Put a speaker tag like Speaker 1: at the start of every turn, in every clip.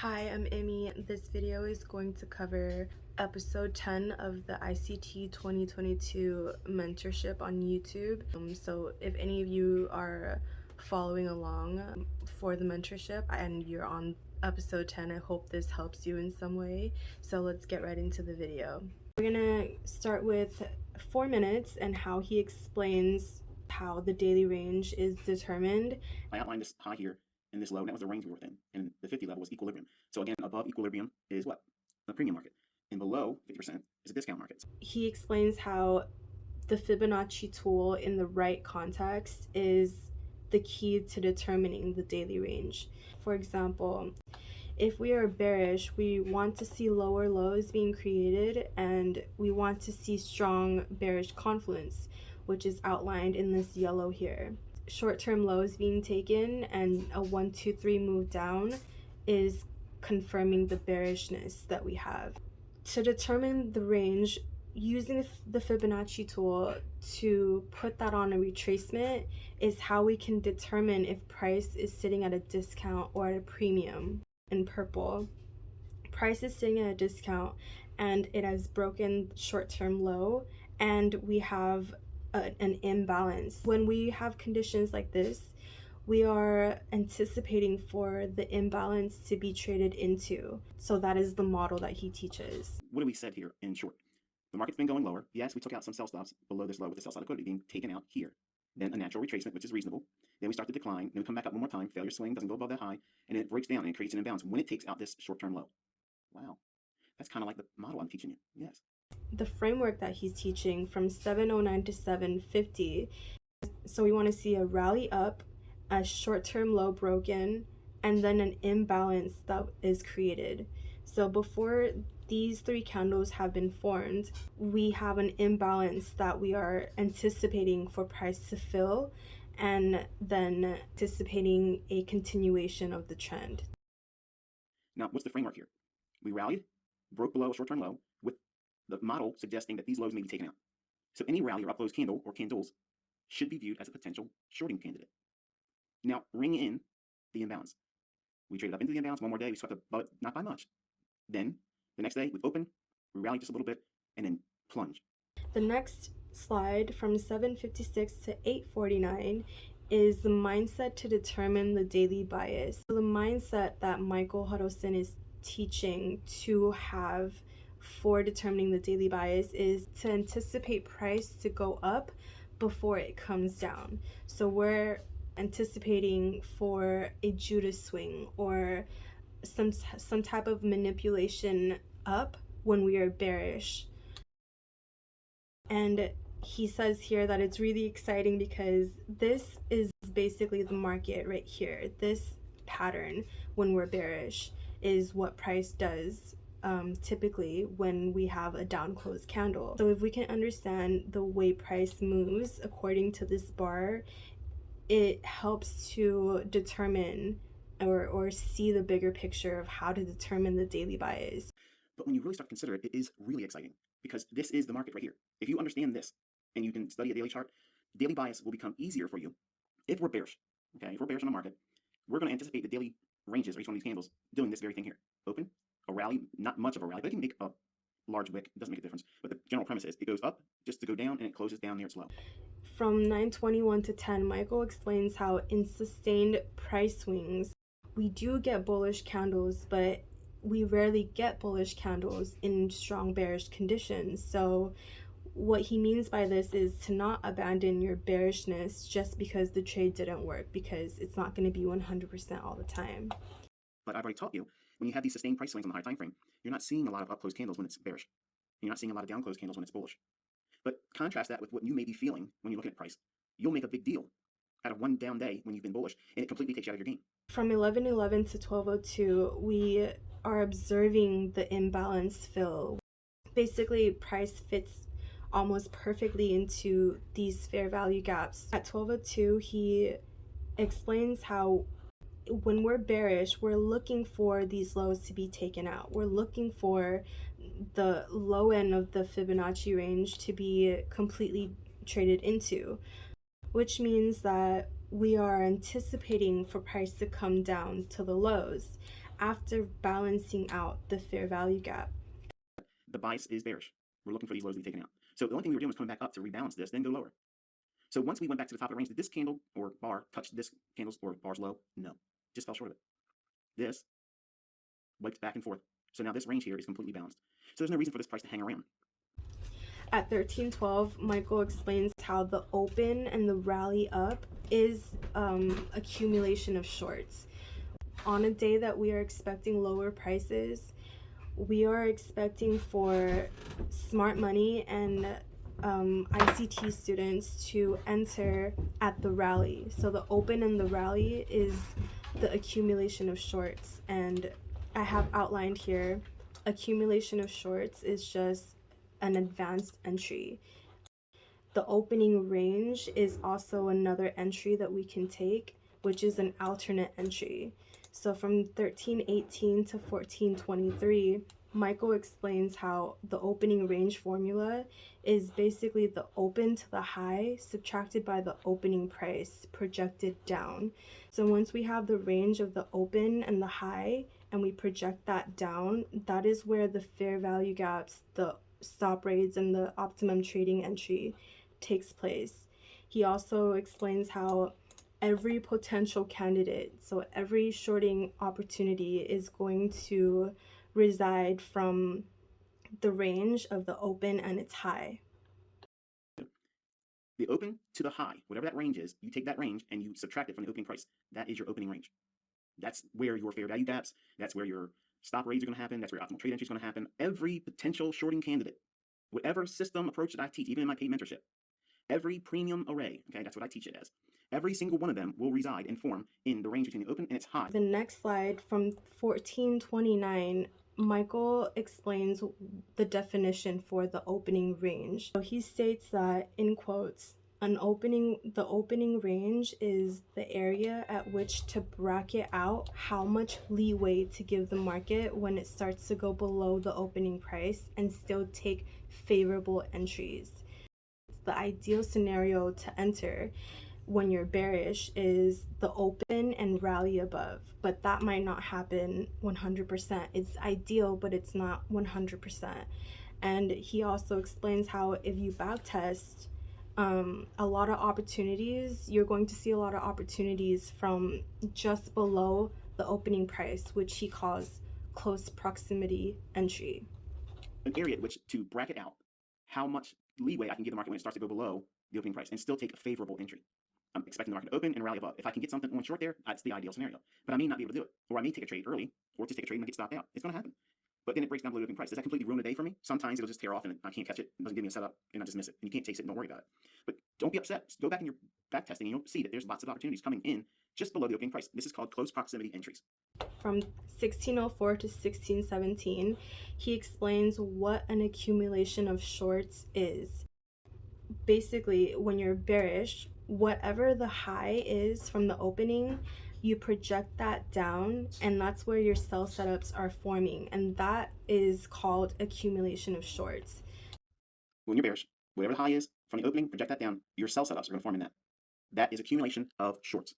Speaker 1: Hi, I'm Emmy. This video is going to cover episode 10 of the ICT 2022 mentorship on YouTube. So if any of you are following along for the mentorship and you're on episode 10, I hope this helps you in some way. So let's get right into the video. We're gonna start with 4 minutes and how he explains how the daily range is determined.
Speaker 2: I outlined this high here and this low, and that was the range we were within. And the 50 level was equilibrium. So again, above equilibrium is what? The premium market. And below 50% is a discount market.
Speaker 1: He explains how the Fibonacci tool in the right context is the key to determining the daily range. For example, if we are bearish, we want to see lower lows being created and we want to see strong bearish confluence, which is outlined in this yellow here. Short-term lows being taken and a 1, 2, 3 move down is confirming the bearishness that we have. To determine the range, using the Fibonacci tool to put that on a retracement is how we can determine if price is sitting at a discount or at a premium. In purple, price is sitting at a discount and it has broken short-term low and we have an imbalance. When we have conditions like this, we are anticipating for the imbalance to be traded into. So that is the model that he teaches.
Speaker 2: What do we said here in short? The market's been going lower. Yes, we took out some sell stops below this low with the sell side liquidity being taken out here. Then a natural retracement, which is reasonable. Then we start to decline. Then we come back up one more time. Failure swing doesn't go above that high. And then it breaks down and it creates an imbalance when it takes out this short-term low. Wow. That's kind of like the model I'm teaching you. Yes.
Speaker 1: The framework that he's teaching from 709 to 750. So we want to see a rally up, a short-term low broken, and then an imbalance that is created. So before these 3 candles have been formed, we have an imbalance that we are anticipating for price to fill and then anticipating a continuation of the trend.
Speaker 2: Now, what's the framework here? We rallied, broke below a short-term low with the model suggesting that these lows may be taken out. So any rally or up-close candle or candles should be viewed as a potential shorting candidate. Now, ring in the imbalance. We traded up into the imbalance one more day. We swept above it, not by much. Then, the next day, we open, we rally just a little bit, and then plunge.
Speaker 1: The next slide from 756 to 849 is the mindset to determine the daily bias. So the mindset that Michael Huddleston is teaching to have for determining the daily bias is to anticipate price to go up before it comes down. So we're anticipating for a Judas swing or some type of manipulation up when we are bearish. And he says here that it's really exciting because this is basically the market right here. This pattern when we're bearish is what price does typically when we have a down close candle. So if we can understand the way price moves according to this bar, it helps to determine or see the bigger picture of how to determine the daily bias.
Speaker 2: But when you really start to consider it, it is really exciting because this is the market right here. If you understand this and you can study a daily chart, daily bias will become easier for you if we're bearish. Okay, if we're bearish on the market, we're going to anticipate the daily ranges of each one of these candles doing this very thing here. Open, a rally, not much of a rally, but it can make a large wick. It doesn't make a difference. But the general premise is it goes up just to go down and it closes down near its low.
Speaker 1: From 921 to 10, Michael explains how in sustained price swings, we do get bullish candles, but we rarely get bullish candles in strong bearish conditions. So what he means by this is to not abandon your bearishness just because the trade didn't work, because it's not going to be 100% all the time.
Speaker 2: But I've already taught you, when you have these sustained price swings on the higher time frame, you're not seeing a lot of up-close candles when it's bearish. You're not seeing a lot of down-close candles when it's bullish. But contrast that with what you may be feeling when you're looking at price. You'll make a big deal out of one down day when you've been bullish, and it completely takes you out of your game.
Speaker 1: From 1111 to 1202, we are observing the imbalance fill. Basically, price fits almost perfectly into these fair value gaps. At 1202, he explains how when we're bearish, we're looking for these lows to be taken out. We're looking for the low end of the Fibonacci range to be completely traded into, which means that we are anticipating for price to come down to the lows after balancing out the fair value gap.
Speaker 2: The bias is bearish. We're looking for these lows to be taken out. So the only thing we were doing was coming back up to rebalance this, then go lower. So once we went back to the top of the range, did this candle or bar touch this candle's or bar's low? No, just fell short of it. This wiped back and forth. So now this range here is completely balanced. So there's no reason for this price to hang around.
Speaker 1: At 1312, Michael explains how the open and the rally up is accumulation of shorts. On a day that we are expecting lower prices, we are expecting for smart money and ICT students to enter at the rally. So the open and the rally is the accumulation of shorts. And I have outlined here, accumulation of shorts is just an advanced entry. The opening range is also another entry that we can take, which is an alternate entry. So from 1318 to 1423, Michael explains how the opening range formula is basically the open to the high subtracted by the opening price projected down. So once we have the range of the open and the high and we project that down, that is where the fair value gaps, the stop rates, and the optimum trading entry takes place. He also explains how every potential candidate, so every shorting opportunity, is going to reside from the range of the open and its high.
Speaker 2: The open to the high, whatever that range is, you take that range and you subtract it from the opening price. That is your opening range. That's where your fair value gaps, that's where your stop rates are going to happen, that's where your optimal trade entry is going to happen. Every potential shorting candidate, whatever system approach that I teach, even in my paid mentorship, every premium array, okay, that's what I teach it as. Every single one of them will reside and form in the range between the open and its high.
Speaker 1: The next slide from 1429, Michael explains the definition for the opening range. So he states that, in quotes, the opening range is the area at which to bracket out how much leeway to give the market when it starts to go below the opening price and still take favorable entries. The ideal scenario to enter when you're bearish is the open and rally above, but that might not happen 100%. It's ideal, but it's not 100%. And he also explains how if you backtest a lot of opportunities, you're going to see a lot of opportunities from just below the opening price, which he calls close proximity entry.
Speaker 2: An area at which to bracket out how much leeway I can give the market when it starts to go below the opening price and still take a favorable entry. I'm expecting the market to open and rally above. If I can get something on short there, that's the ideal scenario. But I may not be able to do it. Or I may take a trade early, or just take a trade and get stopped out. It's going to happen. But then it breaks down below the opening price. Does that completely ruin the day for me? Sometimes it'll just tear off and I can't catch it. It doesn't give me a setup and I just miss it. And you can't chase it and don't worry about it. But don't be upset. Just go back in your back testing and you'll see that there's lots of opportunities coming in just below the opening price. This is called close proximity entries.
Speaker 1: From 1604 to 1617, he explains what an accumulation of shorts is. Basically, when you're bearish, whatever the high is from the opening, you project that down, and that's where your sell setups are forming, and that is called accumulation of shorts.
Speaker 2: When you're bearish, whatever the high is from the opening, project that down. Your sell setups are going to form in that. That is accumulation of shorts.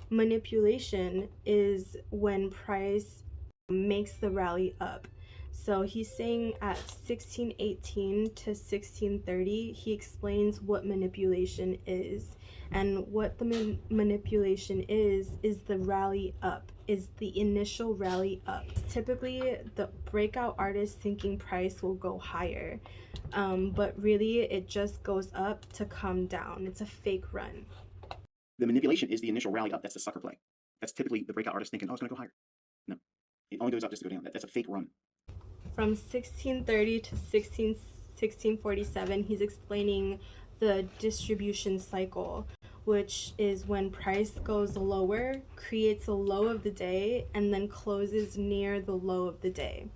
Speaker 1: Manipulation is when price makes the rally up. So he's saying at 1618 to 1630, he explains what manipulation is. And what the manipulation is the rally up, is the initial rally up. Typically, the breakout artist thinking price will go higher, but really it just goes up to come down. It's a fake run.
Speaker 2: The manipulation is the initial rally up. That's the sucker play. That's typically the breakout artist thinking, oh, it's going to go higher. No, it only goes up just to go down. That's a fake run.
Speaker 1: From 1630 to 1647, he's explaining the distribution cycle, which is when price goes lower, creates a low of the day, and then closes near the low of the day.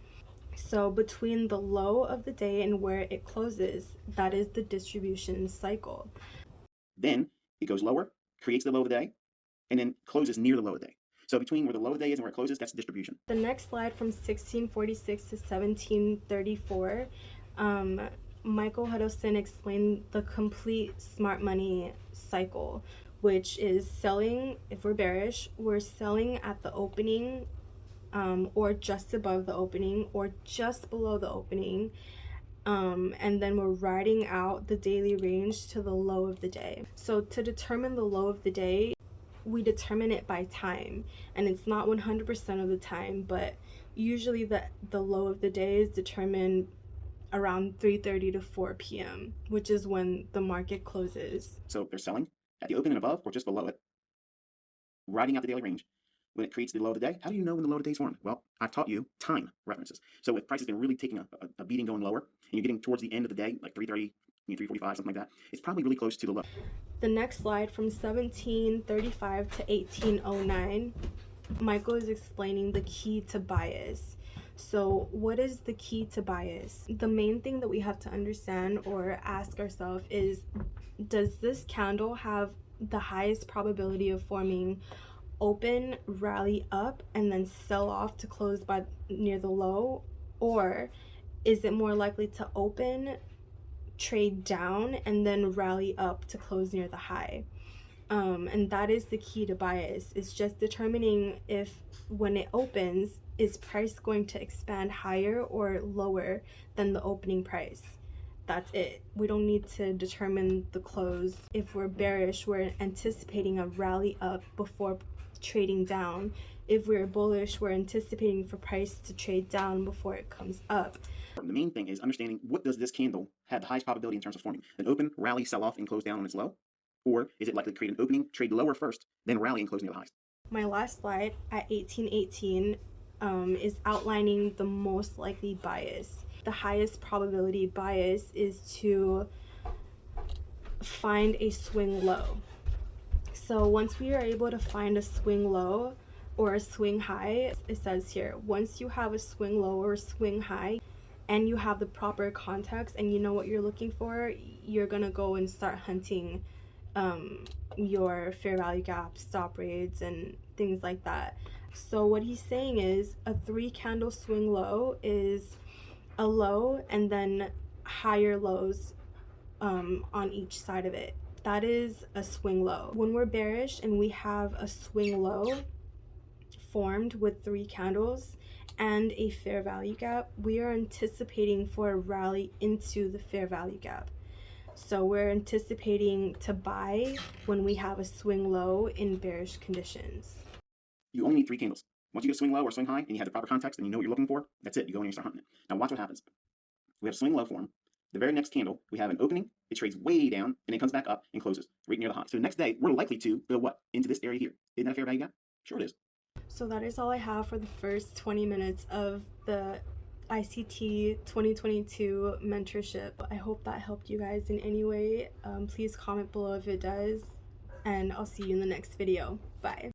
Speaker 1: So between the low of the day and where it closes, that is the distribution cycle.
Speaker 2: Then it goes lower, creates the low of the day, and then closes near the low of the day. So between where the low of the day is and where it closes, that's the distribution.
Speaker 1: The next slide from 1646 to 1734, Michael Huddleston explained the complete smart money cycle, which is selling. If we're bearish, we're selling at the opening, or just above the opening or just below the opening, and then we're riding out the daily range to the low of the day. So to determine the low of the day, we determine it by time, and it's not 100% of the time, but usually the low of the day is determined around 3:30 to 4 p.m., which is when the market closes.
Speaker 2: So they're selling at the open and above or just below it, riding out the daily range. When it creates the low of the day, how do you know when the low of the day is formed? Well, I've taught you time references. So if price has been really taking a beating going lower, and you're getting towards the end of the day, like 3:30, 3:45, something like that, it's probably really close to the low.
Speaker 1: The next slide, from 1735 to 1809, Michael is explaining the key to bias. So what is the key to bias? The main thing that we have to understand or ask ourselves is, does this candle have the highest probability of forming open, rally up, and then sell off to close by near the low? Or is it more likely to open, trade down, and then rally up to close near the high? And that is the key to bias. It's just determining if when it opens, is price going to expand higher or lower than the opening price? That's it. We don't need to determine the close. If we're bearish, we're anticipating a rally up before trading down. If we're bullish, we're anticipating for price to trade down before it comes up.
Speaker 2: The main thing is understanding, what does this candle have the highest probability in terms of forming? An open, rally, sell off, and close down on its low? Or is it likely to create an opening, trade lower first, then rally and close near the highs?
Speaker 1: My last slide at 1818 is outlining the most likely bias. The highest probability bias is to find a swing low. So once we are able to find a swing low or a swing high, it says here, once you have a swing low or a swing high and you have the proper context and you know what you're looking for, you're gonna go and start hunting your fair value gap, stop rates, and things like that. So what he's saying is a 3 candle swing low is a low and then higher lows on each side of it. That is a swing low. When we're bearish and we have a swing low formed with 3 candles and a fair value gap, we are anticipating for a rally into the fair value gap. So we're anticipating to buy when we have a swing low in bearish conditions.
Speaker 2: You only need 3 candles. Once you get a swing low or swing high and you have the proper context and you know what you're looking for, that's it. You go in and you start hunting it. Now watch what happens. We have swing low form. The very next candle, we have an opening. It trades way down and it comes back up and closes right near the high. So the next day, we're likely to go what? Into this area here. Isn't that a fair value gap? Sure it is.
Speaker 1: So that is all I have for the first 20 minutes of the ICT 2022 mentorship. I hope that helped you guys in any way. Please comment below if it does, and I'll see you in the next video. Bye.